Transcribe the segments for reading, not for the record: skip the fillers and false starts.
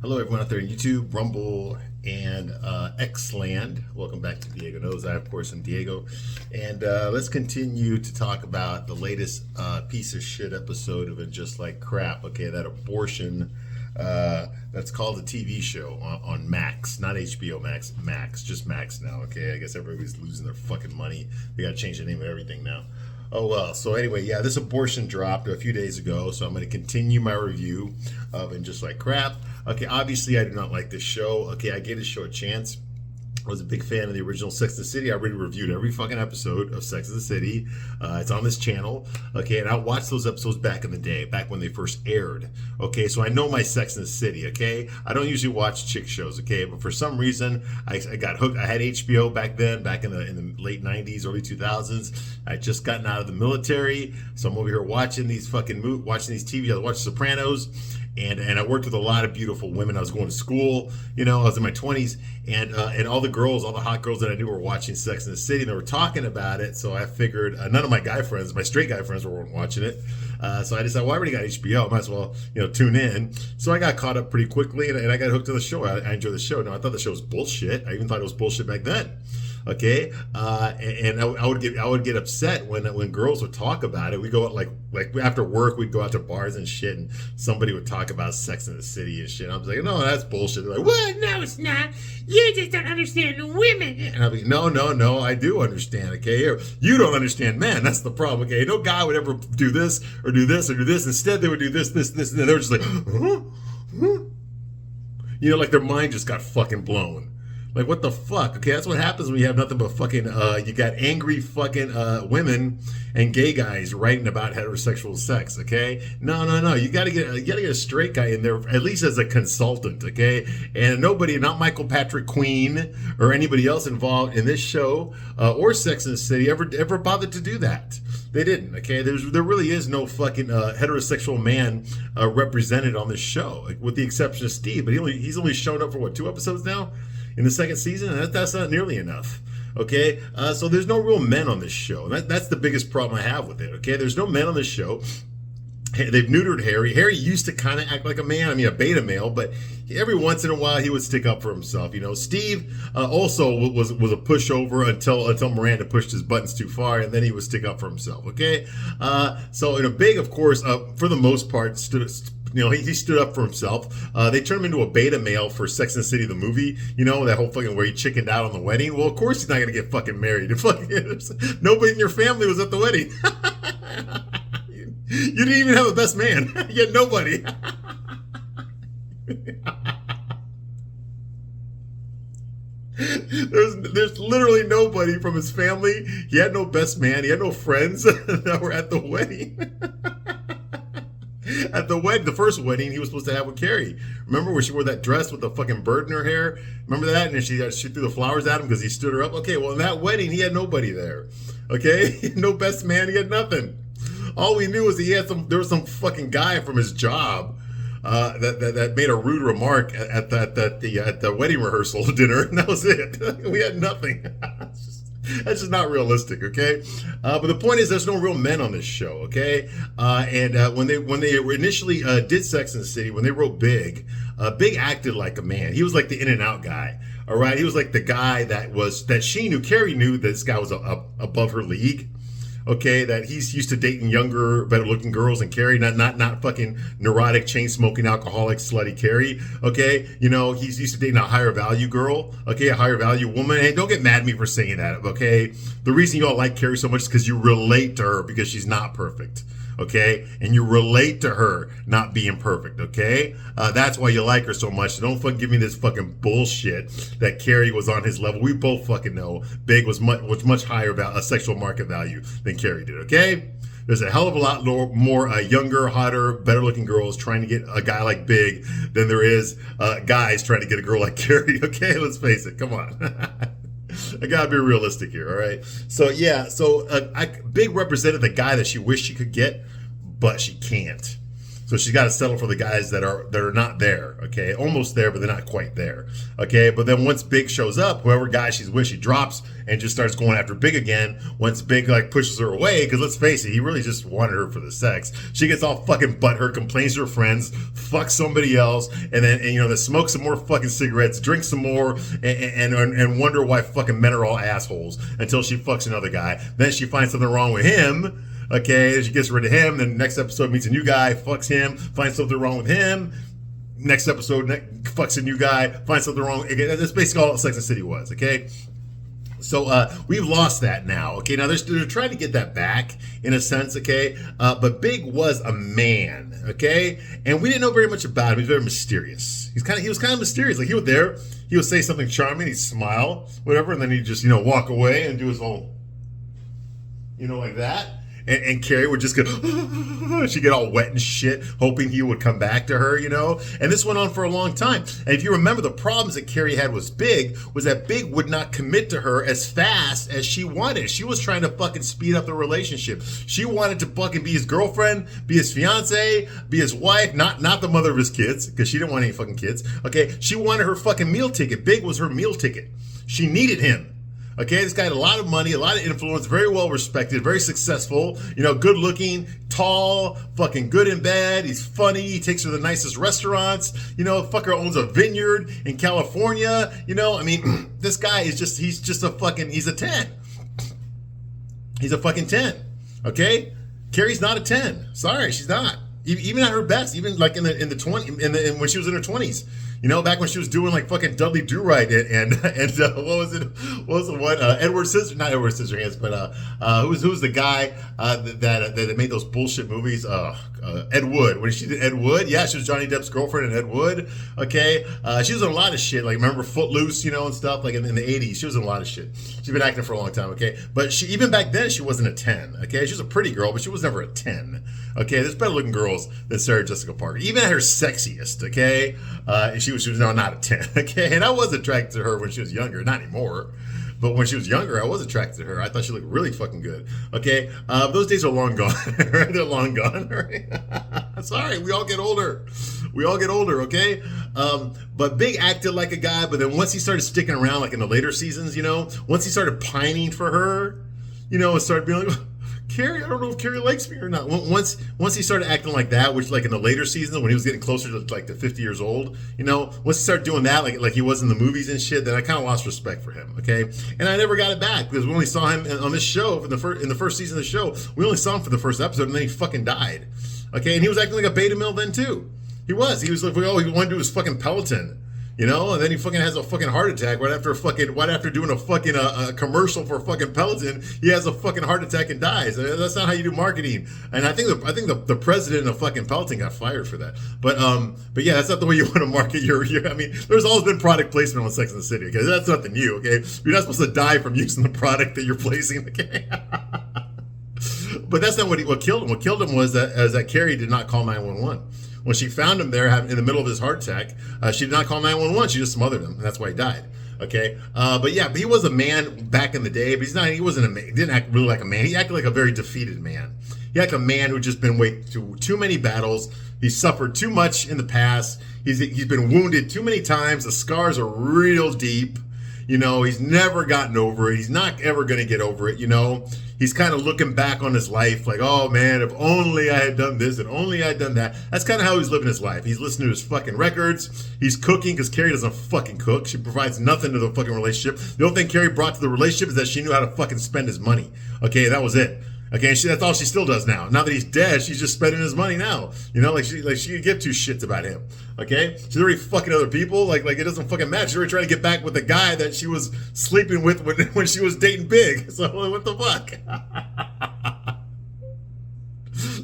Hello, everyone out there in YouTube, Rumble, and Xland. Welcome back to Diego Knows. I, of course, am Diego. And let's continue to talk about the latest piece of shit episode of It Just Like Crap. Okay, that abortion that's called a TV show on Max, not HBO Max, Max, just Max now. Okay, I guess everybody's losing their fucking money. They got to change the name of everything now. Oh well, so anyway, yeah, this abortion dropped a few days ago, so I'm going to continue my review of And Just Like Crap. Okay, obviously I do not like this show. Okay, I gave this show a chance. I was a big fan of the original Sex and the City. I already reviewed every fucking episode of Sex and the City. It's on this channel. Okay, and I watched those episodes back in the day, back when they first aired. Okay, so I know my Sex and the City. Okay, I don't usually watch chick shows. Okay, but for some reason I got hooked. I had HBO back then, back in the late '90s, early 2000s. I just gotten out of the military, so I'm over here watching these watching these TV. I watched Sopranos. And I worked with a lot of beautiful women. I was going to school, I was in my 20s, and all the girls, all the hot girls that I knew were watching Sex and the City, and they were talking about it. So I figured none of my guy friends, my straight guy friends, weren't watching it. So I decided, well, I already got HBO, I might as well, tune in. So I got caught up pretty quickly, and I got hooked to the show. I enjoyed the show. Now I thought the show was bullshit. I even thought it was bullshit back then. Okay, and I would get upset when girls would talk about it. We go out like after work, we'd go out to bars and shit, and somebody would talk about Sex in the City and shit. I was like, no, that's bullshit. They're like, what? No, it's not. You just don't understand women. And I'd be, no, I do understand. Okay, or you don't understand men. That's the problem. Okay, no guy would ever do this or do this or do this. Instead, they would do this, and they were just like, huh? Like their mind just got fucking blown. Like, what the fuck? Okay, that's what happens when you have nothing but fucking, you got angry fucking women and gay guys writing about heterosexual sex, okay? No. You gotta get a straight guy in there, at least as a consultant, okay? And nobody, not Michael Patrick Queen or anybody else involved in this show or Sex and the City ever bothered to do that. They didn't, okay? There really is no fucking heterosexual man represented on this show, like, with the exception of Steve, but he's only shown up for, what, 2 episodes now? In the second season, and that's not nearly enough. Okay, so there's no real men on this show. That's the biggest problem I have with it. Okay, there's no men on this show. They've neutered Harry. Harry used to kind of act like a man. I mean, a beta male, but every once in a while he would stick up for himself. Steve also was a pushover until Miranda pushed his buttons too far, and then he would stick up for himself. Okay, so Big, of course, for the most part, he stood up for himself. They turned him into a beta male for Sex and the City, the movie. That whole fucking where he chickened out on the wedding. Well, of course he's not going to get fucking married. Nobody in your family was at the wedding. You didn't even have a best man. You had nobody. There's literally nobody from his family. He had no best man. He had no friends that were at the wedding. At the wedding, the first wedding he was supposed to have with Carrie. Remember where she wore that dress with the fucking bird in her hair? Remember that? And she threw the flowers at him because he stood her up. Okay, well, in that wedding, he had nobody there. Okay? No best man. He had nothing. All we knew was there was some fucking guy from his job that made a rude remark at the wedding rehearsal dinner, and that was it. We had nothing. That's just not realistic, okay? But the point is, there's no real men on this show, okay? And when they initially did Sex and the City, when they wrote Big, Big acted like a man. He was like the in and out guy, all right? He was like the guy that she knew, Carrie knew that this guy was above her league. Okay, that he's used to dating younger, better-looking girls than Carrie, not fucking neurotic, chain-smoking, alcoholic, slutty Carrie. Okay, he's used to dating a higher value girl. Okay, a higher value woman. Hey, don't get mad at me for saying that. Okay, the reason you all like Carrie so much is because you relate to her because she's not perfect. Okay, and you relate to her not being perfect. Okay, that's why you like her so much. So don't fucking give me this fucking bullshit that Carrie was on his level. We both fucking know Big was much higher a sexual market value than Carrie did. Okay, there's a hell of a lot more younger, hotter, better looking girls trying to get a guy like Big than there is guys trying to get a girl like Carrie. Okay, let's face it. Come on. I gotta be realistic here, all right? So, Big represented the guy that she wished she could get, but she can't. So she's got to settle for the guys that are not there, okay? Almost there, but they're not quite there, okay? But then once Big shows up, whoever guy she's with, she drops and just starts going after Big again. Once Big like pushes her away, because let's face it, he really just wanted her for the sex. She gets all fucking butthurt, complains to her friends, fucks somebody else, and then they smoke some more fucking cigarettes, drink some more, and wonder why fucking men are all assholes until she fucks another guy. Then she finds something wrong with him. Okay, she gets rid of him. Then next episode meets a new guy, fucks him, finds something wrong with him. Next episode fucks a new guy, finds something wrong. Again, that's basically all Sex and the City was. Okay, so we've lost that now. Okay, now they're trying to get that back in a sense. Okay, but Big was a man. Okay, and we didn't know very much about him. He was very mysterious. He was kind of mysterious. Like he was there, he would say something charming, he'd smile, whatever, and then he'd just walk away and do his whole, like that. And Carrie would just go, she'd get all wet and shit, hoping he would come back to her, And this went on for a long time. And if you remember, the problems that Carrie had was that Big would not commit to her as fast as she wanted. She was trying to fucking speed up the relationship. She wanted to fucking be his girlfriend, be his fiance, be his wife, not the mother of his kids, because she didn't want any fucking kids. Okay, she wanted her fucking meal ticket. Big was her meal ticket. She needed him. Okay, this guy had a lot of money, a lot of influence, very well respected, very successful, good looking, tall, fucking good in bed. He's funny. He takes her to the nicest restaurants. Fucker owns a vineyard in California. This guy is he's a 10. He's a fucking 10. Okay? Carrie's not a 10. Sorry, she's not. Even at her best, even like in the 20, when she was in her 20s. Back when she was doing like fucking Dudley Do-Right and what was it? What was the one? Not Edward Scissorhands, but who's the guy that made those bullshit movies? Ed Wood. When she did Ed Wood, yeah, she was Johnny Depp's girlfriend in Ed Wood. Okay, she was in a lot of shit. Like remember Footloose, and stuff like in the 80s. She was in a lot of shit. She's been acting for a long time. Okay, but even back then she wasn't a 10. Okay, she was a pretty girl, but she was never a 10. Okay, there's better looking girls than Sarah Jessica Parker. Even at her sexiest, okay, she was not a 10. Okay, and I was attracted to her when she was younger, not anymore. But when she was younger, I was attracted to her. I thought she looked really fucking good. Okay, those days are long gone. Right? They're long gone. Right? Sorry, we all get older. Okay. But Big acted like a guy, but then once he started sticking around, like in the later seasons, once he started pining for her, it started being like, Carrie, I don't know if Carrie likes me or not. Once he started acting like that, which like in the later seasons when he was getting closer to like the 50 years old, once he started doing that, like he was in the movies and shit, then I kind of lost respect for him. Okay, and I never got it back because we only saw him on this show in the first season of the show. We only saw him for the first episode, and then he fucking died. Okay, and he was acting like a beta male then too. He was like, oh, he wanted to do his fucking Peloton. And then he fucking has a fucking heart attack right after doing a fucking a commercial for a fucking Peloton. He has a fucking heart attack and dies. That's not how you do marketing. And I think the president of fucking Peloton got fired for that. But yeah, that's not the way you want to market your. There's always been product placement on Sex and the City. Okay, that's nothing new. Okay, you're not supposed to die from using the product that you're placing. Okay. But that's not what killed him. What killed him was that Carrie did not call 911. When she found him there in the middle of his heart attack, she did not call 911. She just smothered him, and that's why he died. Okay, but he was a man back in the day, but he wasn't a man. He didn't act really like a man. He acted like a very defeated man. He acted like a man who just been through too many battles. He suffered too much in the past. He's been wounded too many times. The scars are real deep. He's never gotten over it. He's not ever going to get over it. He's kind of looking back on his life like, oh man, if only I had done this and only I had done that. That's kind of how he's living his life. He's listening to his fucking records. He's cooking because Carrie doesn't fucking cook. She provides nothing to the fucking relationship. The only thing Carrie brought to the relationship is that she knew how to fucking spend his money. Okay, that was it. Okay, and that's all she still does now. Now that he's dead, she's just spending his money now. She could give two shits about him. Okay, she's already fucking other people. Like it doesn't fucking matter. She's already trying to get back with the guy that she was sleeping with when she was dating Big. So what the fuck?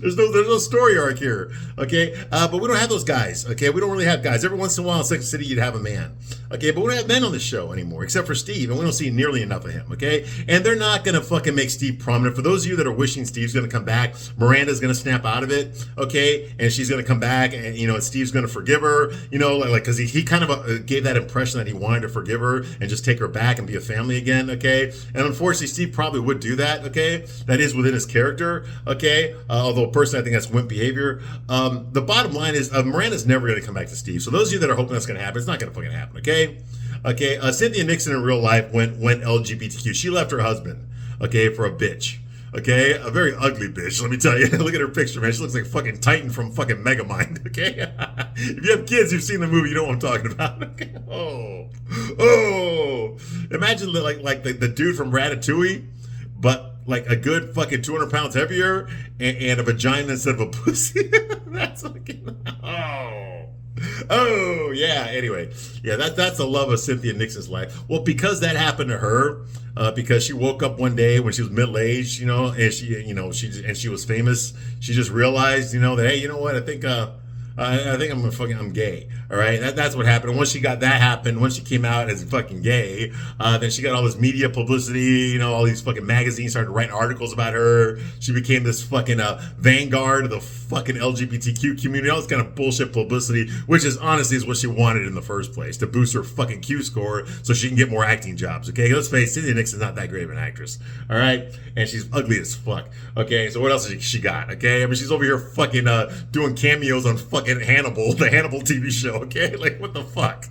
There's no story arc here, okay? But we don't have those guys, okay? We don't really have guys. Every once in a while in Sex and the City, you'd have a man, okay? But we don't have men on the show anymore, except for Steve, and we don't see nearly enough of him, okay? And they're not going to fucking make Steve prominent. For those of you that are wishing Steve's going to come back, Miranda's going to snap out of it, okay? And she's going to come back, and, and Steve's going to forgive her, because he kind of gave that impression that he wanted to forgive her and just take her back and be a family again, okay? And unfortunately, Steve probably would do that, okay? That is within his character, okay? Although personally, I think that's wimp behavior. The bottom line is Miranda's never going to come back to Steve. So those of you that are hoping that's going to happen, it's not going to fucking happen, okay? Okay, Cynthia Nixon in real life went LGBTQ. She left her husband, okay, for a bitch. Okay, a very ugly bitch, let me tell you. Look at her picture, man. She looks like fucking Titan from fucking Megamind, okay? If you have kids, you've seen the movie, you know what I'm talking about. Okay? Oh. Imagine like the dude from Ratatouille, but like a good fucking 200 pounds heavier and a vagina instead of a pussy. That's fucking, Oh, yeah. Anyway, yeah, that's the love of Cynthia Nixon's life. Well, because that happened to her, because she woke up one day when she was middle-aged, you know, and she was famous. She just realized, you know, that, hey, you know what? I think I'm gay. All right, that's what happened. And once she got that happened, once she came out as fucking gay, then she got all this media publicity. You know, all these fucking magazines started writing articles about her. She became this fucking vanguard of the fucking LGBTQ community. All this kind of bullshit publicity, which is honestly is what she wanted in the first place, to boost her fucking Q score so she can get more acting jobs. Okay, let's face it, Cynthia Nixon's not that great of an actress. All right, and she's ugly as fuck. Okay, so what else has she got? Okay, I mean, she's over here fucking doing cameos on fucking Hannibal, the Hannibal TV show. Okay, like what the fuck?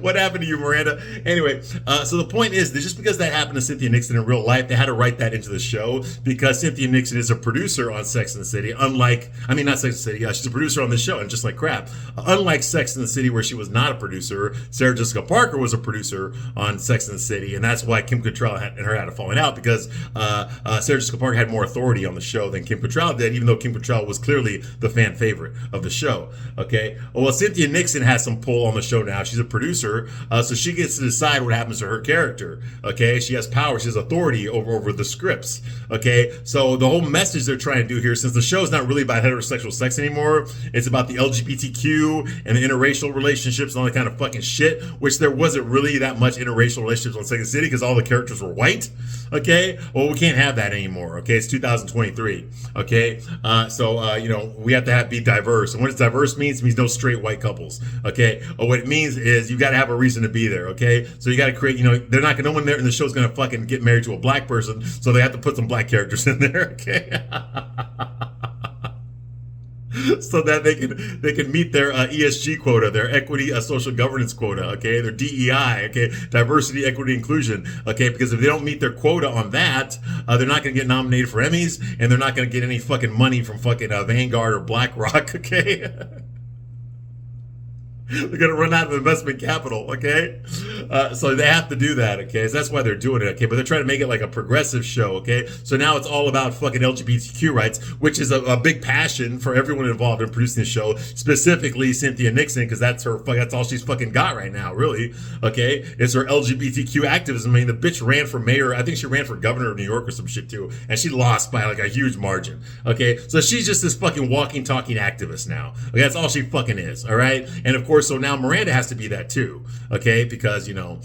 What happened to you, Miranda? Anyway, so the point is that just because that happened to Cynthia Nixon in real life, they had to write that into the show because Cynthia Nixon is a producer on Sex and the City. Not Sex and the City. She's a producer on the show, and just like crap. Unlike Sex and the City, where she was not a producer, Sarah Jessica Parker was a producer on Sex and the City, and that's why Kim Cattrall and her had a falling out because Sarah Jessica Parker had more authority on the show than Kim Cattrall did, even though Kim Cattrall was clearly the fan favorite of the show. Okay, well, Cynthia Nixon has some pull on the show now. She's a producer, so she gets to decide what happens to her character. Okay, she has power, she has authority over the scripts. Okay, so the whole message they're trying to do here, since the show is not really about heterosexual sex anymore, it's about the LGBTQ and the interracial relationships and all that kind of fucking shit, which there wasn't really that much interracial relationships on Second City because all the characters were white. Okay, well, we can't have that anymore. Okay, it's 2023. Okay, you know, we have to be diverse, and what does diverse means? It means no straight white couples. Okay, what it means is you got to have a reason to be there. Okay, so you got to create, you know, they're not gonna, no one there in the show is gonna fucking get married to a black person, so they have to put some black characters in there. Okay. So that they can meet their ESG quota, their equity, social governance quota, okay, their DEI, okay, diversity, equity, inclusion, okay, because if they don't meet their quota on that, they're not going to get nominated for Emmys, and they're not going to get any fucking money from fucking Vanguard or BlackRock, okay. They're going to run out of investment capital, okay? So they have to do that, okay? So that's why they're doing it, okay? But they're trying to make it like a progressive show, okay? So now it's all about fucking LGBTQ rights, which is a big passion for everyone involved in producing the show, specifically Cynthia Nixon, because that's all she's fucking got right now, really, okay? It's her LGBTQ activism. I mean, the bitch ran for mayor. I think she ran for governor of New York or some shit, too, and she lost by like a huge margin, okay? So she's just this fucking walking, talking activist now. Okay, that's all she fucking is, all right? And of course, so now Miranda has to be that too, okay? Because, you know,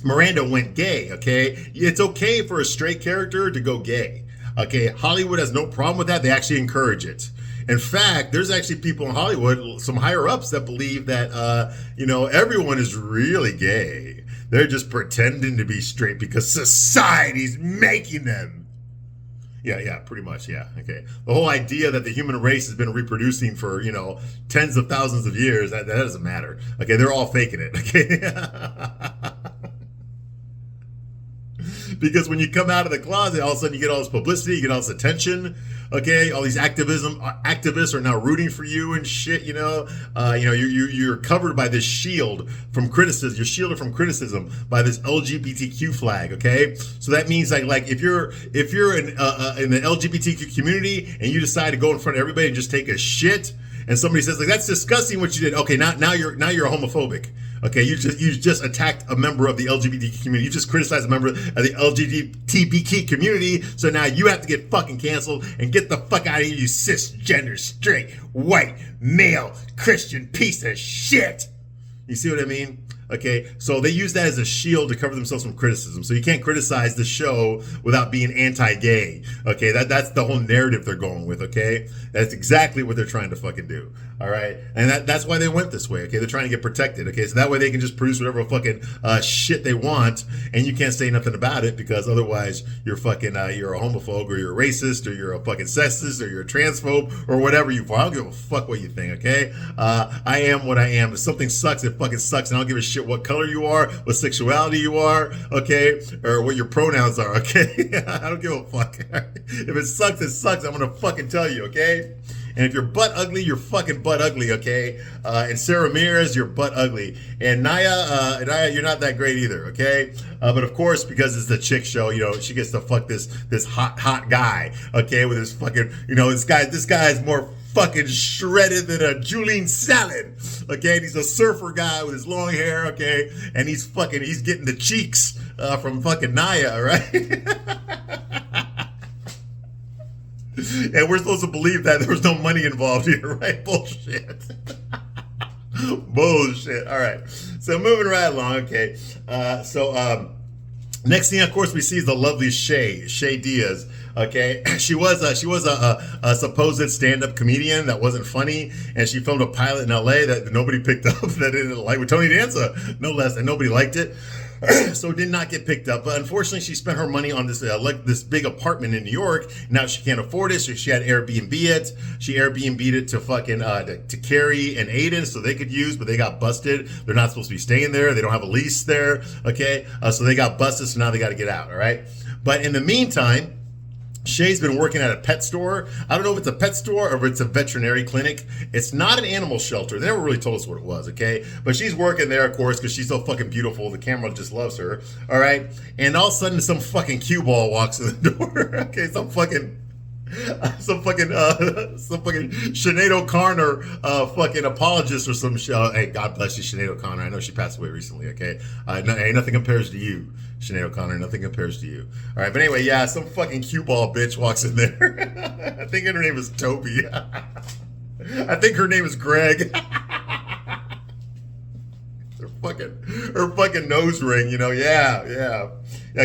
Miranda went gay, okay? It's okay for a straight character to go gay, okay? Hollywood has no problem with that. They actually encourage it. In fact, there's actually people in Hollywood, some higher ups, that believe that, you know, everyone is really gay. They're just pretending to be straight because society's making them. Yeah, pretty much, yeah, okay. The whole idea that the human race has been reproducing for, you know, tens of thousands of years, that doesn't matter. Okay, they're all faking it, okay? Because when you come out of the closet, all of a sudden you get all this publicity, you get all this attention, okay? All these activists are now rooting for you and shit, you know? You're covered by this shield from criticism. You're shielded from criticism by this LGBTQ flag, okay? So that means like if you're in the LGBTQ community and you decide to go in front of everybody and just take a shit, and somebody says like, that's disgusting what you did. Okay, now you're homophobic. Okay, you just attacked a member of the LGBTQ community. You just criticized a member of the LGBTQ community. So now you have to get fucking canceled and get the fuck out of here, you cisgender, straight, white, male, Christian piece of shit. You see what I mean? Okay, so they use that as a shield to cover themselves from criticism. So you can't criticize the show without being anti-gay. Okay, that's the whole narrative they're going with. Okay, that's exactly what they're trying to fucking do. All right, and that's why they went this way. Okay, they're trying to get protected. Okay, so that way they can just produce whatever fucking shit they want, and you can't say nothing about it because otherwise you're fucking you're a homophobe or you're a racist or you're a fucking sexist or you're a transphobe or whatever you are. I don't give a fuck what you think. Okay, I am what I am. If something sucks, it fucking sucks, and I don't give a shit what color you are, what sexuality you are, okay, or what your pronouns are, okay? I don't give a fuck. If it sucks, it sucks. I'm gonna fucking tell you, okay? And if you're butt ugly, you're fucking butt ugly, okay? And Sarah Ramirez, you're butt ugly. And Naya, you're not that great either, okay? But of course, because it's the chick show, you know, she gets to fuck this hot guy, okay? With his fucking, you know, this guy is more fucking shredded than a Julienne salad, okay? And he's a surfer guy with his long hair, okay? And he's getting the cheeks from fucking Naya, right? And we're supposed to believe that there was no money involved here, right? Bullshit. Bullshit. All right. So moving right along, okay. Next thing, of course, we see is the lovely Shay Diaz. Okay, she was a supposed stand-up comedian that wasn't funny, and she filmed a pilot in LA that nobody picked up, that didn't like, with Tony Danza, no less, and nobody liked it. So it did not get picked up. But unfortunately, she spent her money on this big apartment in New York. Now she can't afford it, so she had Airbnb it. She Airbnb'd it to fucking to Carrie and Aiden, so they could use, but they got busted. They're not supposed to be staying there. They don't have a lease there. Okay, so they got busted. So now they got to get out. All right. But in the meantime, Shay's been working at a pet store. I don't know if it's a pet store or if it's a veterinary clinic. It's not an animal shelter. They never really told us what it was, okay? But she's working there, of course, because she's so fucking beautiful. The camera just loves her, all right? And all of a sudden, some fucking cue ball walks in the door, okay? Some fucking Sinead O'Connor fucking apologist or some shit. Hey, God bless you, Sinead O'Connor. I know she passed away recently, okay? Nothing compares to you, Sinead O'Connor. Nothing compares to you. All right, but anyway, yeah, some fucking cue ball bitch walks in there. I think her name is Toby. I think her name is Greg. Her fucking nose ring, you know, yeah.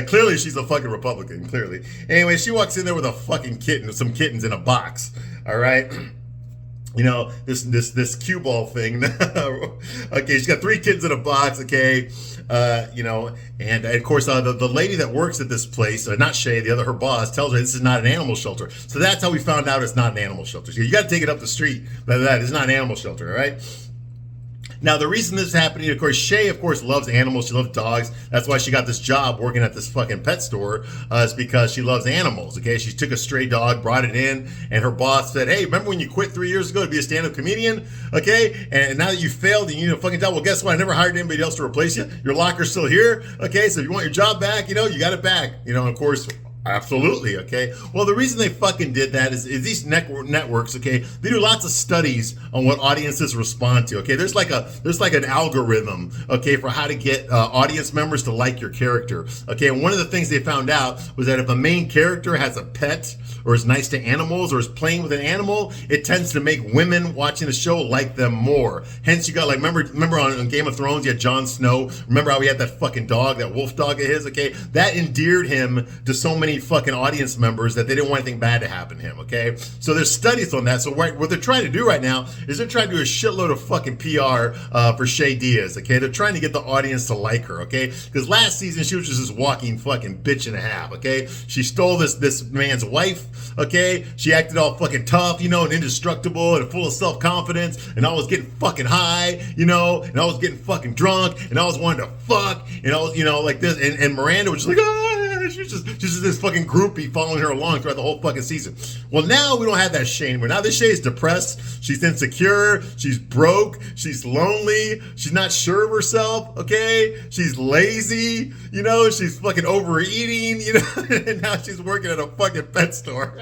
Clearly she's a fucking Republican, clearly. Anyway, she walks in there with a fucking some kittens in a box, all right? You know, this cue ball thing. Okay, she's got 3 kittens in a box, okay? You know, and of course, the lady that works at this place, not Shay, her boss, tells her this is not an animal shelter. So that's how we found out it's not an animal shelter. So you got to take it up the street. That is not an animal shelter, all right? Now, the reason this is happening, of course, Shay, of course, loves animals. She loves dogs. That's why she got this job working at this fucking pet store, is because she loves animals, okay? She took a stray dog, brought it in, and her boss said, hey, remember when you quit 3 years ago to be a stand-up comedian, okay? And now that you failed and you need a fucking job, well, guess what? I never hired anybody else to replace you. Your locker's still here, okay? So if you want your job back, you know, you got it back. You know, of course, absolutely, okay? Well, the reason they fucking did that is these networks, okay, they do lots of studies on what audiences respond to, okay? There's like an algorithm, okay, for how to get audience members to like your character, okay? And one of the things they found out was that if a main character has a pet or is nice to animals or is playing with an animal, it tends to make women watching the show like them more. Hence, you got like, remember on Game of Thrones, you had Jon Snow. Remember how he had that fucking dog, that wolf dog of his, okay? That endeared him to so many fucking audience members that they didn't want anything bad to happen to him, okay? So there's studies on that. So what they're trying to do right now is they're trying to do a shitload of fucking PR for Shay Diaz, okay? They're trying to get the audience to like her, okay? Because last season she was just this walking fucking bitch and a half, okay? She stole this man's wife, okay? She acted all fucking tough, you know, and indestructible and full of self-confidence, and I was getting fucking high, you know, and I was getting fucking drunk, and I was wanting to fuck, and I was, you know, like this, and Miranda was just like, ah! She's just this fucking groupie following her along throughout the whole fucking season. Well, now we don't have that Shay anymore. Now this Shay is depressed. She's insecure. She's broke. She's lonely. She's not sure of herself, okay? She's lazy, you know? She's fucking overeating, you know? And now she's working at a fucking pet store.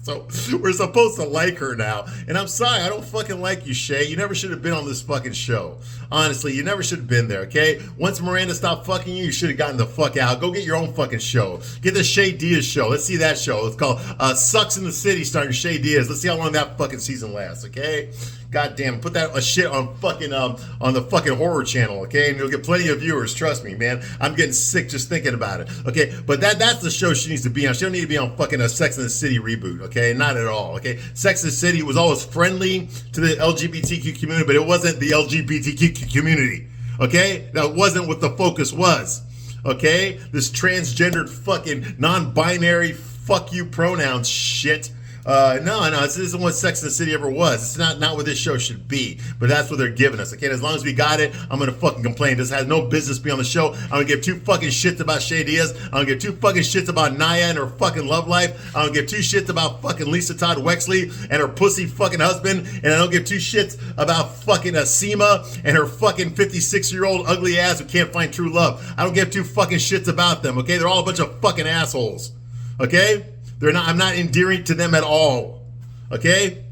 So we're supposed to like her now. And I'm sorry, I don't fucking like you, Shay. You never should have been on this fucking show. Honestly, you never should have been there, okay? Once Miranda stopped fucking you, you should have gotten the fuck out. Go get your own fucking show. Get the Shay Diaz show. Let's see that show. It's called Sucks in the City starring Shay Diaz. Let's see how long that fucking season lasts, okay? Goddamn, put that shit on fucking on the fucking horror channel, okay? And you'll get plenty of viewers. Trust me, man. I'm getting sick just thinking about it, okay? But that's the show she needs to be on. She don't need to be on fucking a Sex and the City reboot, okay? Not at all, okay? Sex and the City was always friendly to the LGBTQ community, but it wasn't the LGBTQ community, okay? That wasn't what the focus was, okay? This transgendered fucking non-binary fuck you pronouns shit. No, this isn't what Sex and the City ever was. It's not what this show should be, but that's what they're giving us, okay? And as long as we got it, I'm gonna fucking complain. This has no business being on the show. I'm gonna give two fucking shits about Shay Diaz. I'm gonna give two fucking shits about Naya and her fucking love life. I'm gonna give two shits about fucking Lisa Todd Wexley and her pussy fucking husband. And I don't give two shits about fucking Seema and her fucking 56-year-old ugly ass who can't find true love. I don't give two fucking shits about them, okay? They're all a bunch of fucking assholes, okay? I'm not endearing to them at all, okay?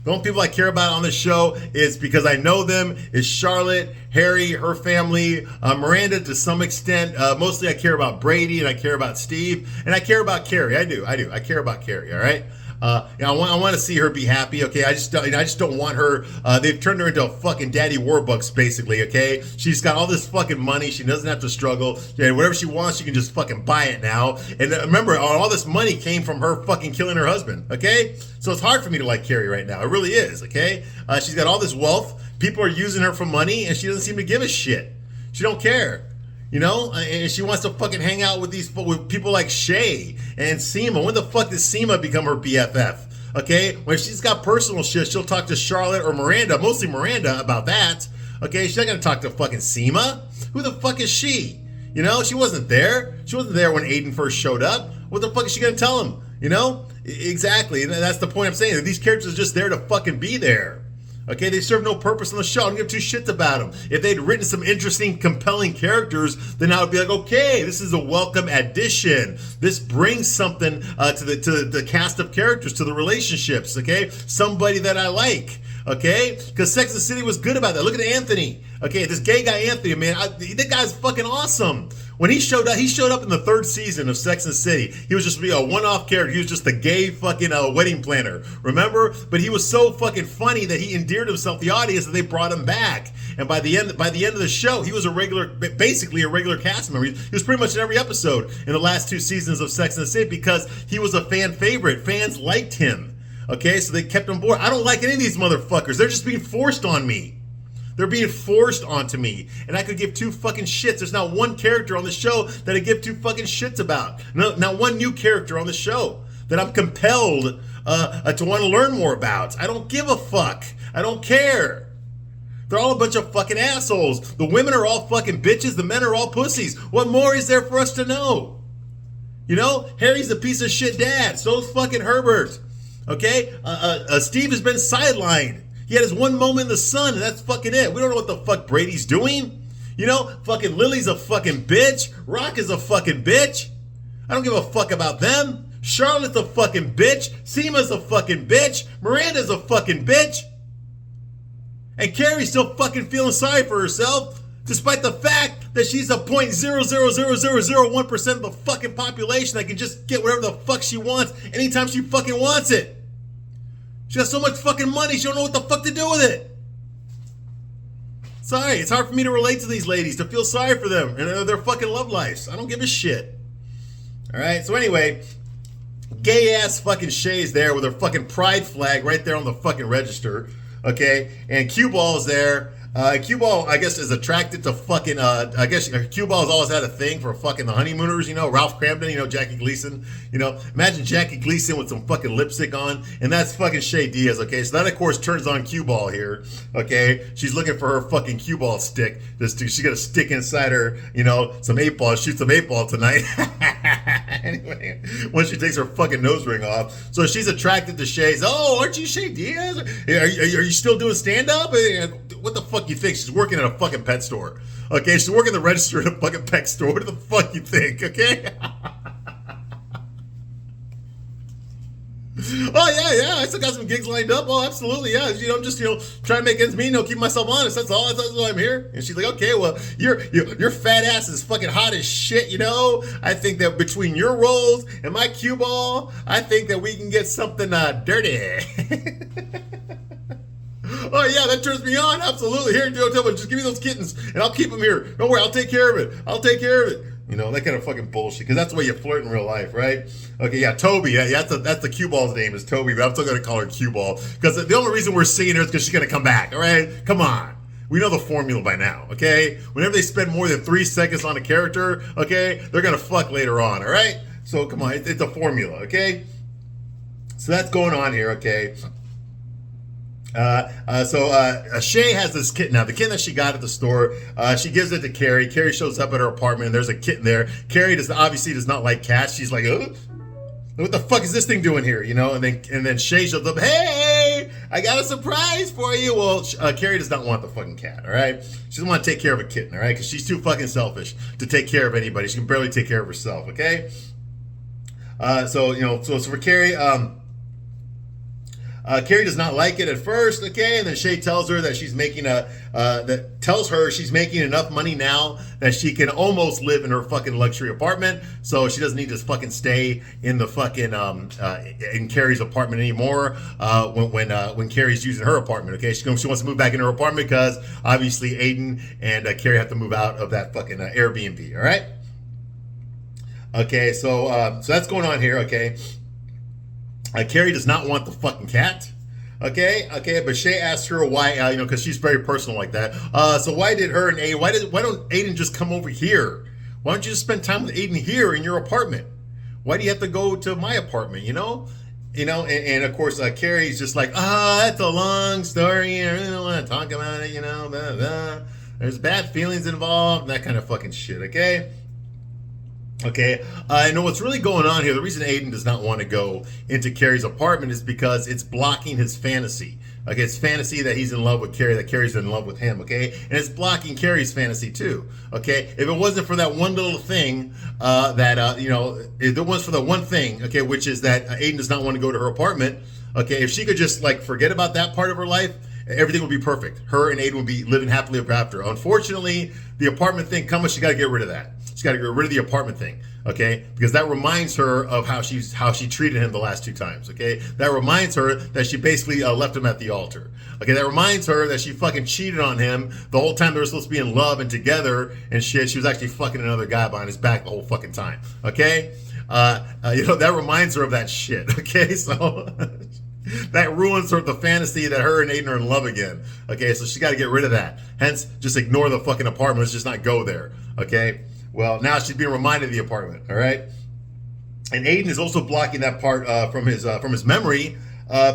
The only people I care about on this show is because I know them, is Charlotte, Harry, her family, Miranda to some extent. Mostly I care about Brady and I care about Steve and I care about Carrie. I do. I care about Carrie, all right? I want to see her be happy, okay? I just don't want her. They've turned her into a fucking daddy warbucks, basically, okay? She's got all this fucking money. She doesn't have to struggle. Yeah, whatever she wants, she can just fucking buy it now. And remember, all this money came from her fucking killing her husband, okay? So it's hard for me to like Carrie right now. It really is, okay? She's got all this wealth. People are using her for money, and she doesn't seem to give a shit. She don't care. You know, and she wants to fucking hang out with with people like Shay and Seema. When the fuck does Seema become her BFF? Okay, when she's got personal shit, she'll talk to Charlotte or Miranda, mostly Miranda, about that. Okay, she's not gonna talk to fucking Seema. Who the fuck is she? You know, she wasn't there. She wasn't there when Aiden first showed up. What the fuck is she gonna tell him? You know, exactly. And that's the point I'm saying. That these characters are just there to fucking be there. Okay, they serve no purpose on the show. I don't give two shits about them. If they'd written some interesting, compelling characters, then I would be like, okay, this is a welcome addition. This brings something to the cast of characters, to the relationships, okay? Somebody that I like, okay? Because Sex and the City was good about that. Look at Anthony, okay? This gay guy, Anthony, man, that guy's fucking awesome. When he showed up in the third season of Sex and the City. He was just a one-off character. He was just the gay fucking wedding planner. Remember? But he was so fucking funny that he endeared himself to the audience that they brought him back. And by the end of the show, he was basically a regular cast member. He was pretty much in every episode in the last two seasons of Sex and the City because he was a fan favorite. Fans liked him. Okay, so they kept him bored. I don't like any of these motherfuckers. They're just being forced on me. They're being forced onto me. And I could give two fucking shits. There's not one character on the show that I give two fucking shits about. No, not one new character on the show that I'm compelled to want to learn more about. I don't give a fuck. I don't care. They're all a bunch of fucking assholes. The women are all fucking bitches. The men are all pussies. What more is there for us to know? You know, Harry's a piece of shit dad. So's fucking Herbert. Okay? Steve has been sidelined. He had his one moment in the sun, and that's fucking it. We don't know what the fuck Brady's doing. You know, fucking Lily's a fucking bitch. Rock is a fucking bitch. I don't give a fuck about them. Charlotte's a fucking bitch. Seema's a fucking bitch. Miranda's a fucking bitch. And Carrie's still fucking feeling sorry for herself, despite the fact that she's a 0.00001% of the fucking population that can just get whatever the fuck she wants anytime she fucking wants it. She has so much fucking money, she don't know what the fuck to do with it. Sorry, it's hard for me to relate to these ladies, to feel sorry for them and their fucking love lives. I don't give a shit. Alright, so anyway, gay ass fucking Shay's there with her fucking pride flag right there on the fucking register. Okay, and Cue Ball's there. Cue Ball, I guess, is attracted to fucking, I guess Cue Ball's always had a thing for fucking the honeymooners, you know, Ralph Cramden, you know, Jackie Gleason, you know, imagine Jackie Gleason with some fucking lipstick on, and that's fucking Shay Diaz, okay, so that, of course, turns on Cue Ball here, okay, she's looking for her fucking Cue Ball stick, she got a stick inside her, you know, some 8-ball, shoot some 8-ball tonight, anyway, once she takes her fucking nose ring off, so she's attracted to Shay's, oh, aren't you Shay Diaz? Are you still doing stand-up? What the fuck you think? She's working at a fucking pet store. Okay, she's working the register at a fucking pet store. What the fuck you think? Okay. Oh yeah, I still got some gigs lined up. Oh, absolutely, yeah. You know, I'm just trying to make ends meet. Keep myself honest. That's all. That's why I'm here. And she's like, okay, well, your fat ass is fucking hot as shit. You know, I think that between your roles and my cue ball, I think that we can get something dirty. Oh yeah, that turns me on. Absolutely. Here, just give me those kittens and I'll keep them here. Don't worry, I'll take care of it. I'll take care of it. You know, that kind of fucking bullshit, because that's the way you flirt in real life, right? Okay, yeah, Toby. Yeah, that's the cue ball's name is Toby, but I'm still going to call her cue ball, because the only reason we're seeing her is because she's going to come back, all right? Come on. We know the formula by now, okay? Whenever they spend more than 3 seconds on a character, okay, they're going to fuck later on, all right? So, come on, it's a formula, okay? So that's going on here, okay? Shay has this kitten now. The kitten that she got at the store, she gives it to Carrie. Carrie shows up at her apartment, and there's a kitten there. Carrie obviously does not like cats. She's like, oh, what the fuck is this thing doing here? You know, and then Shay shows up. Hey, I got a surprise for you. Well, Carrie does not want the fucking cat. All right, she doesn't want to take care of a kitten. All right, because she's too fucking selfish to take care of anybody. She can barely take care of herself. Okay. So for Carrie, Carrie does not like it at first, okay, and then Shay tells her that she's making she's making enough money now that she can almost live in her fucking luxury apartment, so she doesn't need to fucking stay in the fucking in Carrie's apartment anymore. When Carrie's using her apartment, okay, she wants to move back in her apartment because obviously Aiden and Carrie have to move out of that fucking Airbnb. All right, okay, so that's going on here, okay. Carrie does not want the fucking cat. Okay, but Shay asked her why, because she's very personal like that. So why did her and Aiden, why don't Aiden just come over here? Why don't you just spend time with Aiden here in your apartment? Why do you have to go to my apartment, and of course, Carrie's just like, that's a long story. I really don't want to talk about it, blah, blah. There's bad feelings involved, that kind of fucking shit, okay? Okay, I know what's really going on here. The reason Aiden does not want to go into Carrie's apartment is because it's blocking his fantasy. Okay, it's fantasy that he's in love with Carrie, that Carrie's in love with him, okay? And it's blocking Carrie's fantasy too, okay? If it wasn't for that one little thing, if it was for the one thing, okay, which is that Aiden does not want to go to her apartment, okay? If she could just, forget about that part of her life, everything would be perfect. Her and Aiden would be living happily ever after. Unfortunately, the apartment thing she got to get rid of that. She's got to get rid of the apartment thing, okay? Because that reminds her of how she treated him the last 2 times, okay? That reminds her that she basically left him at the altar. Okay, that reminds her that she fucking cheated on him the whole time they were supposed to be in love and together and shit. She was actually fucking another guy behind his back the whole fucking time, okay? That reminds her of that shit, okay? So that ruins the fantasy that her and Aiden are in love again. Okay, so she's got to get rid of that. Hence, just ignore the fucking apartment. Let's just not go there. Okay? Well, now she's being reminded of the apartment. All right? And Aiden is also blocking that part from his memory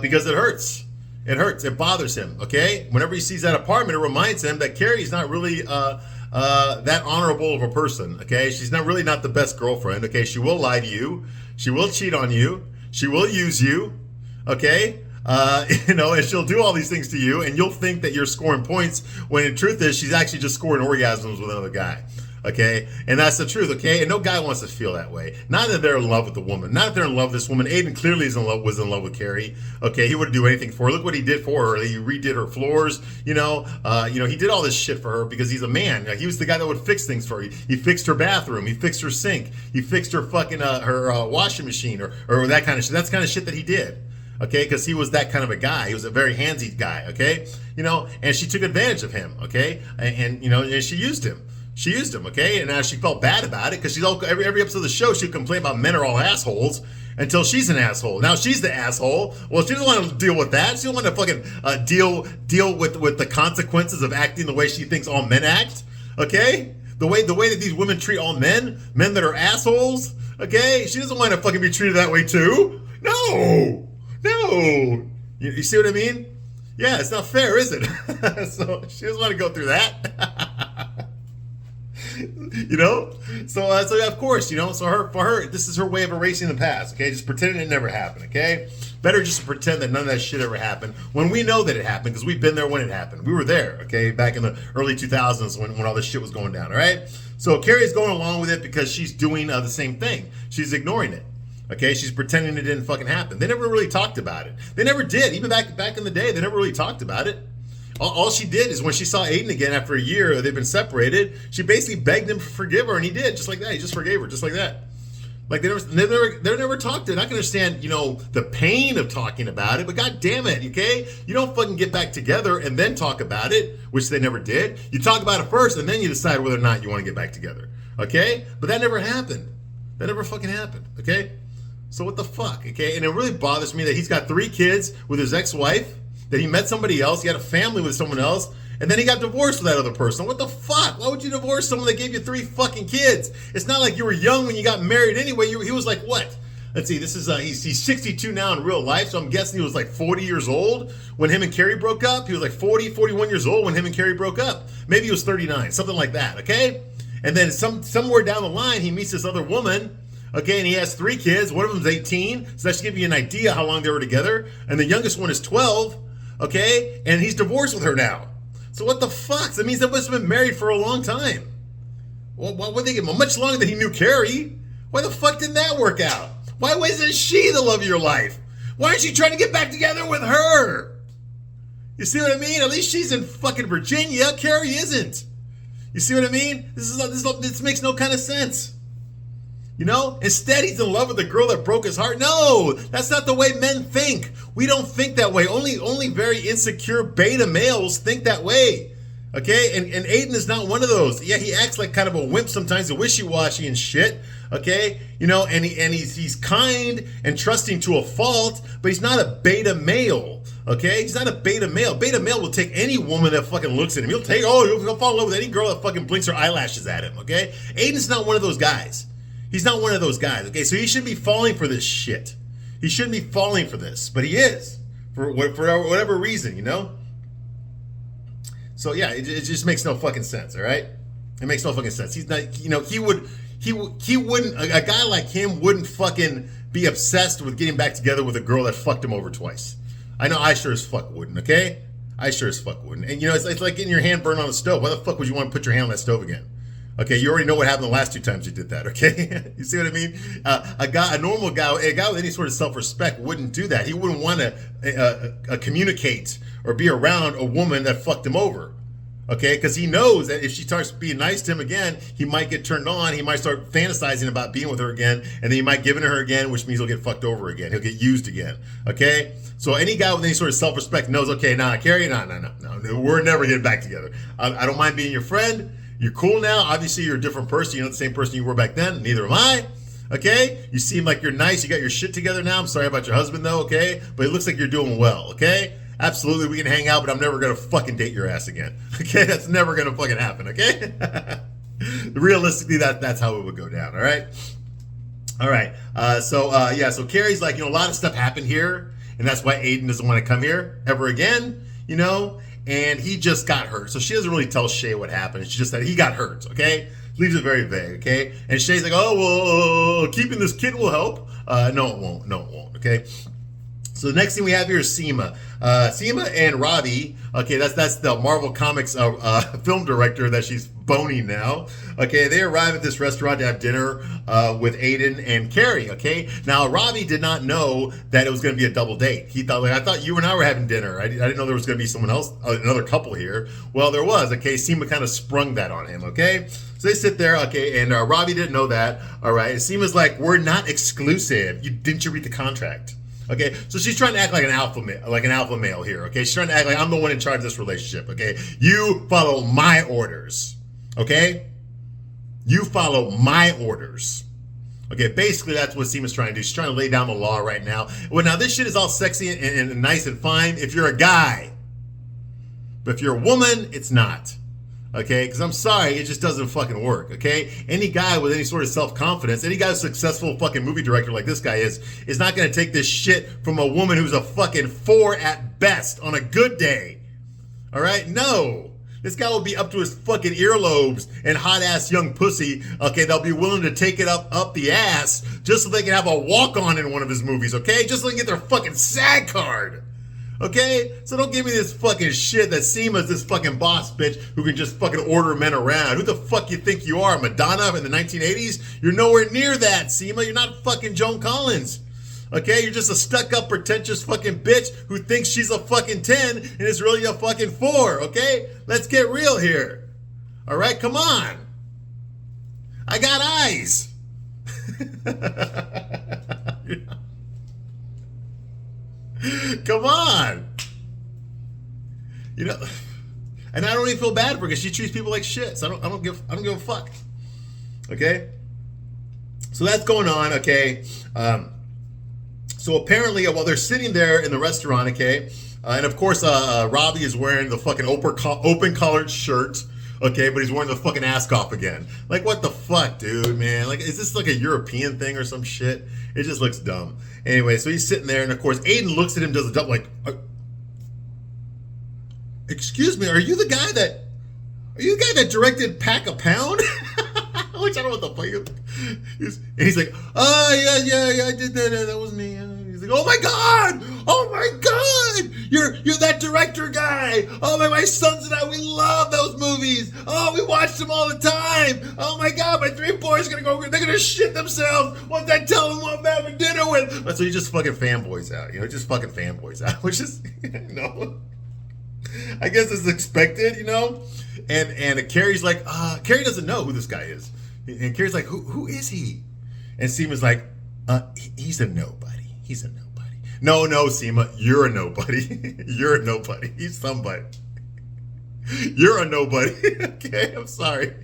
because it hurts. It hurts. It bothers him. Okay? Whenever he sees that apartment, it reminds him that Carrie's not really that honorable of a person. Okay? She's not the best girlfriend. Okay? She will lie to you. She will cheat on you. She will use you. Okay, and she'll do all these things to you, and you'll think that you're scoring points when in truth is she's actually just scoring orgasms with another guy. Okay, and that's the truth. Okay, and no guy wants to feel that way. Not that they're in love with the woman. Not that they're in love with this woman. Aiden clearly was in love with Carrie. Okay, he would do anything for her. Look what he did for her. He redid her floors. He did all this shit for her because he's a man. He was the guy that would fix things for her. He fixed her bathroom. He fixed her sink. He fixed her fucking her washing machine or that kind of shit. That's the kind of shit that he did. Okay, because he was that kind of a guy. He was a very handsy guy, okay? And she took advantage of him, okay? And she used him. She used him, okay? And now she felt bad about it because every episode of the show, she'd complain about men are all assholes until she's an asshole. Now she's the asshole. Well, she doesn't want to deal with that. She doesn't want to fucking deal with the consequences of acting the way she thinks all men act, okay? The way that these women treat all men that are assholes, okay? She doesn't want to fucking be treated that way too. No! You see what I mean? Yeah, it's not fair, is it? So she doesn't want to go through that. So of course, so for her, this is her way of erasing the past, okay? Just pretending it never happened, okay? Better just to pretend that none of that shit ever happened when we know that it happened because we've been there when it happened. We were there, okay? Back in the early 2000s when all this shit was going down, all right? So Carrie's going along with it because she's doing the same thing. She's ignoring it. Okay, she's pretending it didn't fucking happen. They never really talked about it. They never did. Even back in the day, they never really talked about it. All she did is when she saw Aiden again after a year, they've been separated, she basically begged him to forgive her, and he did, just like that. He just forgave her, just like that. Like they never talked it. I can understand, the pain of talking about it, but god damn it, okay? You don't fucking get back together and then talk about it, which they never did. You talk about it first and then you decide whether or not you want to get back together. Okay? But that never happened. That never fucking happened. Okay? So what the fuck? Okay? And it really bothers me that he's got 3 kids with his ex-wife, that he met somebody else, he had a family with someone else, and then he got divorced with that other person. What the fuck? Why would you divorce someone that gave you 3 fucking kids? It's not like you were young when you got married anyway. He was like, what? Let's see, this is, he's 62 now in real life, so I'm guessing he was like 40 years old when him and Carrie broke up. He was like 40, 41 years old when him and Carrie broke up. Maybe he was 39, something like that, okay? And then somewhere down the line, he meets this other woman, okay, and he has 3 kids. One of them's 18, so that should give you an idea how long they were together. And the youngest one is 12, okay? And he's divorced with her now. So what the fuck? That means they must have been married for a long time. Well, why would they give him much longer than he knew Carrie? Why the fuck didn't that work out? Why wasn't she the love of your life? Why aren't you trying to get back together with her? You see what I mean? At least she's in fucking Virginia. Carrie isn't. You see what I mean? This makes no kind of sense. Instead he's in love with the girl that broke his heart. No, that's not the way men think. We don't think that way. Only very insecure beta males think that way. Okay, and Aiden is not one of those. Yeah, he acts like kind of a wimp sometimes, a wishy-washy and shit. Okay, and he's kind and trusting to a fault, but he's not a beta male. Okay, he's not a beta male. Beta male will take any woman that fucking looks at him. He'll fall in love with any girl that fucking blinks her eyelashes at him. Okay, Aiden's not one of those guys. He's not one of those guys, okay? So he shouldn't be falling for this shit. He shouldn't be falling for this, but he is, for whatever reason, So yeah, it just makes no fucking sense, all right? It makes no fucking sense. He's not, he wouldn't, a guy like him wouldn't fucking be obsessed with getting back together with a girl that fucked him over twice. I know I sure as fuck wouldn't, okay? I sure as fuck wouldn't. And it's like getting your hand burned on the stove. Why the fuck would you want to put your hand on that stove again? Okay, you already know what happened the last 2 times you did that, okay? You see what I mean? A normal guy, a guy with any sort of self-respect wouldn't do that. He wouldn't want to communicate or be around a woman that fucked him over, okay? Because he knows that if she starts being nice to him again, he might get turned on. He might start fantasizing about being with her again, and then he might give in to her again, which means he'll get fucked over again. He'll get used again, okay? So any guy with any sort of self-respect knows, okay, Carrie, no, we're never getting back together. I don't mind being your friend. You're cool now. Obviously, you're a different person. You're not the same person you were back then. Neither am I. Okay? You seem like you're nice. You got your shit together now. I'm sorry about your husband, though. Okay? But it looks like you're doing well. Okay? Absolutely, we can hang out, but I'm never going to fucking date your ass again. Okay? That's never going to fucking happen. Okay? Realistically, that's how it would go down. All right? All right. So Carrie's like, a lot of stuff happened here, and that's why Aiden doesn't want to come here ever again, and he just got hurt. So she doesn't really tell Shay what happened. She just said he got hurt, okay? Leaves it very vague, okay? And Shay's like, oh, well, keeping this kid will help. No, it won't, okay? So the next thing we have here is Seema. Seema and Robbie, okay, that's the Marvel Comics film director that she's boning now. Okay, they arrive at this restaurant to have dinner with Aiden and Carrie, okay? Now, Robbie did not know that it was going to be a double date. He thought, I thought you and I were having dinner. I didn't know there was going to be someone else, another couple here. Well, there was, okay? Seema kind of sprung that on him, okay? So they sit there, okay, and Robbie didn't know that, all right? And Seema's like, we're not exclusive. Didn't you read the contract? Okay, so she's trying to act like an alpha male here. Okay, she's trying to act like I'm the one in charge of this relationship. Okay, you follow my orders. Okay, you follow my orders. Okay, basically that's what Seema's trying to do. She's trying to lay down the law right now. Well, now this shit is all sexy and nice and fine if you're a guy, but if you're a woman, it's not. Okay, because I'm sorry, it just doesn't fucking work, okay? Any guy with any sort of self-confidence, any guy who's a successful fucking movie director like this guy is not going to take this shit from a woman who's a fucking 4 at best on a good day, all right? No. This guy will be up to his fucking earlobes and hot-ass young pussy, okay? They'll be willing to take it up the ass just so they can have a walk-on in one of his movies, okay? Just so they can get their fucking SAG card. Okay? So don't give me this fucking shit that Seema's this fucking boss bitch who can just fucking order men around. Who the fuck you think you are, Madonna in the 1980s? You're nowhere near that, Seema. You're not fucking Joan Collins. Okay? You're just a stuck-up, pretentious fucking bitch who thinks she's a fucking 10 and is really a fucking 4, okay? Let's get real here. All right? Come on. I got eyes. Come on. You know, and I don't even feel bad for her because she treats people like shit. So I don't give a fuck. Okay? So that's going on, okay? So apparently, while they're sitting there in the restaurant, okay, and of course, Robbie is wearing the fucking open collared shirt, okay, but he's wearing the fucking ascot again. Like, what the fuck, dude, man? Like, is this like a European thing or some shit? It just looks dumb. Anyway, so he's sitting there, and of course, Aiden looks at him, does a double, like, excuse me, are you the guy that directed Pack a Pound? Which I don't know what the fuck. He's like, oh yeah, I did that. That was me. He's like, oh my god, you're that director guy. Oh my sons and I, we love those movies. Oh, we watched them all the time. Oh my god, my 3 boys are they're gonna shit themselves once I tell them what I'm having dinner with. So he just fucking fanboys out, just fucking fanboys out, which is, I guess it's expected, And Carrie's like, Carrie doesn't know who this guy is. And Carrie's like, who is he? And Seema's like, he's a nobody. He's a nobody. No, Seema, you're a nobody. You're a nobody. He's somebody. You're a nobody. Okay, I'm sorry.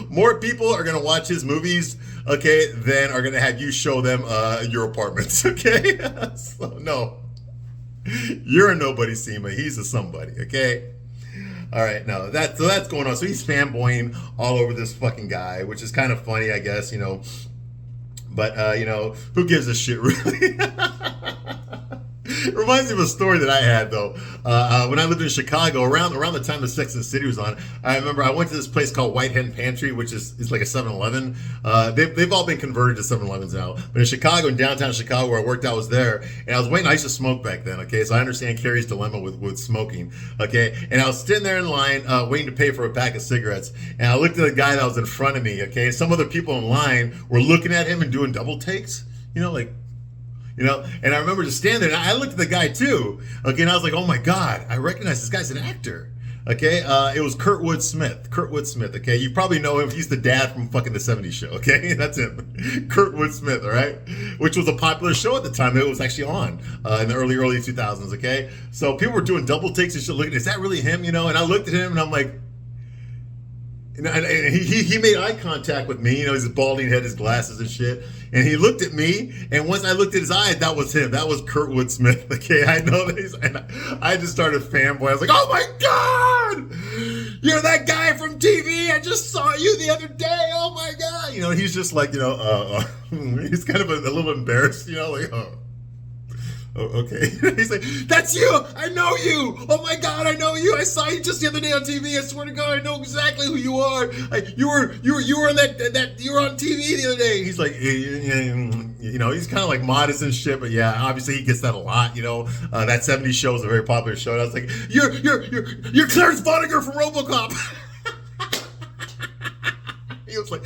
More people are going to watch his movies, okay, than are going to have you show them your apartments, okay? So, no. You're a nobody, Seema. He's a somebody, okay? All right, no, that's going on. So he's fanboying all over this fucking guy, which is kind of funny, I guess, But, who gives a shit, really? It reminds me of a story that I had, though. When I lived in Chicago, around the time the Sex and the City was on, I remember I went to this place called White Hen Pantry, which is like a 7-Eleven. They've all been converted to 7-Elevens now. But in Chicago, in downtown Chicago, where I worked, I was there. And I was waiting. I used to smoke back then, okay? So I understand Carrie's dilemma with smoking, okay? And I was sitting there in line waiting to pay for a pack of cigarettes. And I looked at the guy that was in front of me, okay? And some other people in line were looking at him and doing double takes, and I remember just standing there, and I looked at the guy too, okay, and I was like, oh my God, I recognize this guy's an actor, okay? It was Kurtwood Smith, okay? You probably know him, he's the dad from fucking The 70s Show, okay? That's him, Kurtwood Smith, all right? Which was a popular show at the time. It was actually on in the early 2000s, okay? So people were doing double takes and shit, looking, is that really him, And I looked at him, and I'm like, and he made eye contact with me, his balding head, his glasses and shit. And he looked at me, and once I looked at his eyes, that was him. That was Kurtwood Smith. Okay, I know that and I just started fanboy. I was like, oh my God! You're that guy from TV. I just saw you the other day. Oh my God! He's just like, he's kind of a little embarrassed, like, oh, okay. He's like, that's you! I know you! Oh my God, I know you! I saw you just the other day on TV. I swear to God, I know exactly who you are. You were on that you were on TV the other day. He's like, he's kind of like modest and shit, but yeah, obviously he gets that a lot. That 70s show is a very popular show. And I was like, you're Clarence Bonniger from RoboCop. He was like.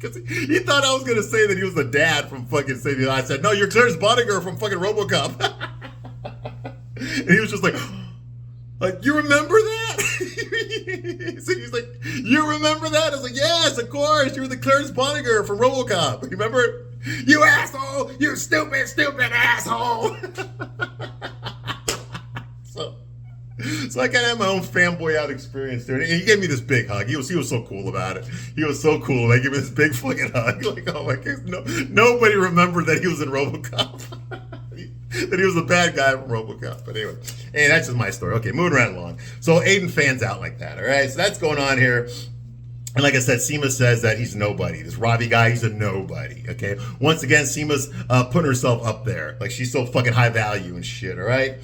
Because he thought I was going to say that he was the dad from fucking Sadie. I said, no, you're Clarence Bonniger from fucking RoboCop. And he was just like, you remember that? So he's like, you remember that? I was like, yes, of course. You were the Clarence Bonniger from RoboCop. Remember? You asshole. You stupid asshole. So I kind of had my own fanboy out experience there. And he gave me this big hug. He was so cool about it. He was so cool. They gave me this big fucking hug. Like, oh my God. Nobody remembered that he was in RoboCop. That he was the bad guy from RoboCop. But anyway, hey, that's just my story. Okay, moving right along. So Aiden fans out like that. All right, so that's going on here. And like I said, Seema says that he's nobody. This Robbie guy, he's a nobody, okay? Once again, Seema's putting herself up there. Like, she's so fucking high value and shit, all right?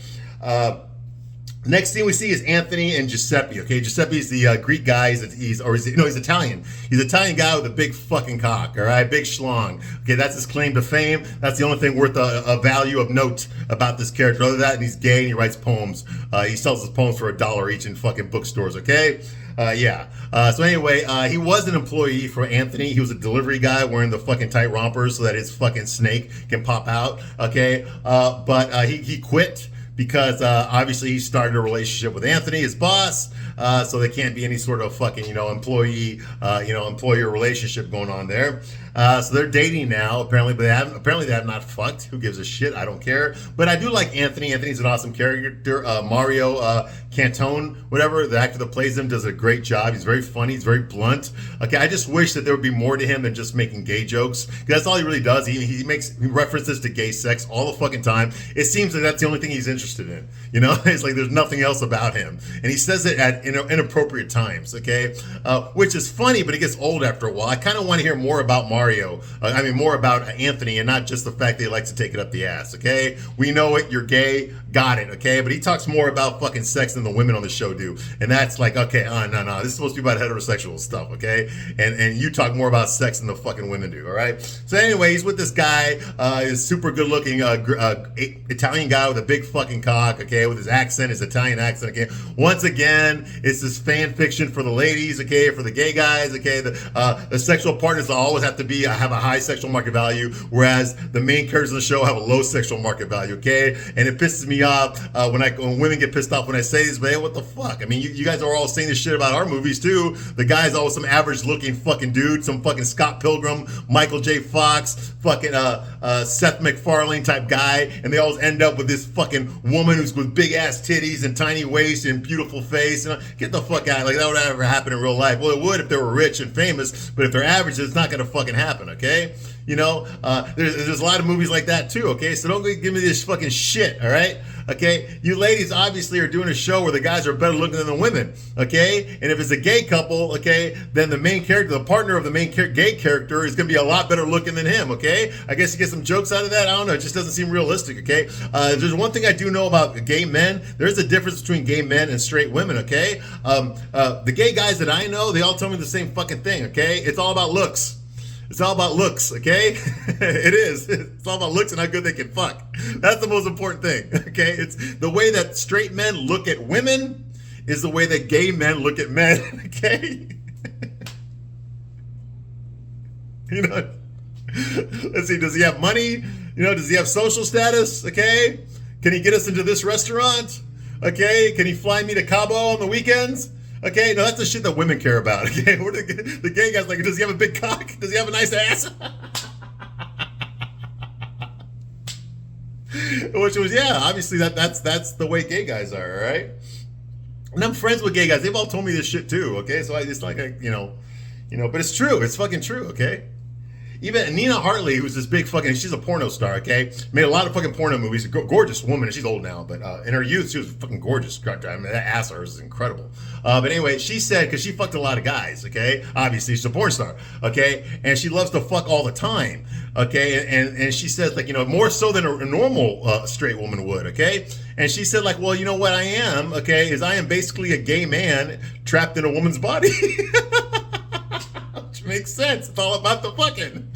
Next thing we see is Anthony and Giuseppe. Okay, Giuseppe's the Greek guy. He's Italian. He's an Italian guy with a big fucking cock. All right, big schlong. Okay, that's his claim to fame. That's the only thing worth a value of note about this character. Other than that, he's gay and he writes poems. He sells his poems for $1 each in fucking bookstores. Okay. So anyway, he was an employee for Anthony. He was a delivery guy wearing the fucking tight rompers so that his fucking snake can pop out. Okay, but he quit because obviously he started a relationship with Anthony, his boss. so there can't be any sort of fucking, employer relationship going on there. So they're dating now, apparently, but they have not fucked. Who gives a shit? I don't care. But I do like Anthony. Anthony's an awesome character. Mario Cantone, whatever, the actor that plays him, does a great job. He's very funny. He's very blunt. Okay, I just wish that there would be more to him than just making gay jokes. Because that's all he really does. He makes references to gay sex all the fucking time. It seems like that's the only thing he's interested in. It's like there's nothing else about him. And he says it at inappropriate times, okay? Which is funny, but it gets old after a while. I kind of want to hear more about Mario. More about Anthony, and not just the fact that he likes to take it up the ass, okay? We know it. You're gay. Got it, okay? But he talks more about fucking sex than the women on the show do. And that's like, okay, no. This is supposed to be about heterosexual stuff, okay? And you talk more about sex than the fucking women do, all right? So anyway, he's with this guy, he's super good looking Italian guy with a big fucking cock, okay? With his accent, his Italian accent, okay? Once again, it's this fan fiction for the ladies, okay? For the gay guys, okay? The sexual partners always have to have a high sexual market value, whereas the main characters of the show have a low sexual market value, okay? And it pisses me off when women get pissed off when I say this, but hey, what the fuck? I mean, you guys are all saying this shit about our movies too. The guy's always some average looking fucking dude, some fucking Scott Pilgrim, Michael J. Fox, fucking Seth MacFarlane type guy, and they always end up with this fucking woman who's with big ass titties and tiny waist and beautiful face. Get the fuck out. Like, that would never happen in real life. Well, it would if they were rich and famous, but if they're average, it's not gonna fucking happen, okay? There's a lot of movies like that too, okay? So don't give me this fucking shit, all right? Okay? You ladies obviously are doing a show where the guys are better looking than the women, okay? And if it's a gay couple, okay, then the main character, the partner of the main gay character is going to be a lot better looking than him, okay? I guess you get some jokes out of that. I don't know. It just doesn't seem realistic, okay? There's one thing I do know about gay men. There's a difference between gay men and straight women, okay? The gay guys that I know, they all tell me the same fucking thing, okay? It's all about looks. It's all about looks, okay? It is. It's all about looks and how good they can fuck. That's the most important thing, okay? It's the way that straight men look at women is the way that gay men look at men, okay? Let's see, does he have money? Does he have social status, okay? Can he get us into this restaurant? Okay? Can he fly me to Cabo on the weekends? Okay, no, that's the shit that women care about. Okay, the gay guy's like, does he have a big cock? Does he have a nice ass? Which was, yeah, obviously that's the way gay guys are, all right? And I'm friends with gay guys. They've all told me this shit too. Okay, so it's like, but it's true. It's fucking true. Okay. Even Nina Hartley, who's this big fucking, she's a porno star, okay? Made a lot of fucking porno movies. Gorgeous woman, and she's old now, but in her youth, she was fucking gorgeous. I mean, that ass of hers is incredible. But anyway, she said, because she fucked a lot of guys, okay? Obviously, she's a porn star, okay? And she loves to fuck all the time, okay? And she says, like, more so than a normal straight woman would, okay? And she said, like, well, you know what I am, okay, is I am basically a gay man trapped in a woman's body. Makes sense. It's all about the fucking.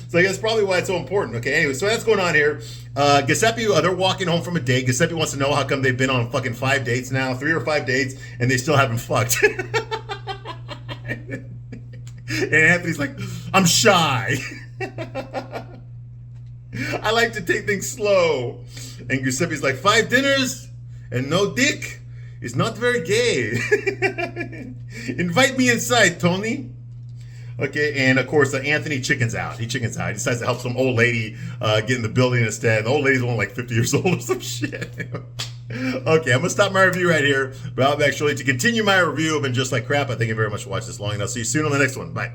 So I guess probably why it's so important. Okay, anyway, so that's going on here. Giuseppe, they're walking home from a date. Giuseppe wants to know how come they've been on fucking 5 dates now, 3 or 5 dates, and they still haven't fucked. And Anthony's like, I'm shy. I like to take things slow. And Giuseppe's like, 5 dinners and no dick? Is not very gay. Invite me inside, Tony. Okay, and of course, Anthony chickens out. He chickens out. He decides to help some old lady get in the building instead. The old lady's only like 50 years old or some shit. Okay, I'm going to stop my review right here. But I'll be back shortly to continue my review of And Just Like Crap. I thank you very much for watching this long enough. See you soon on the next one. Bye.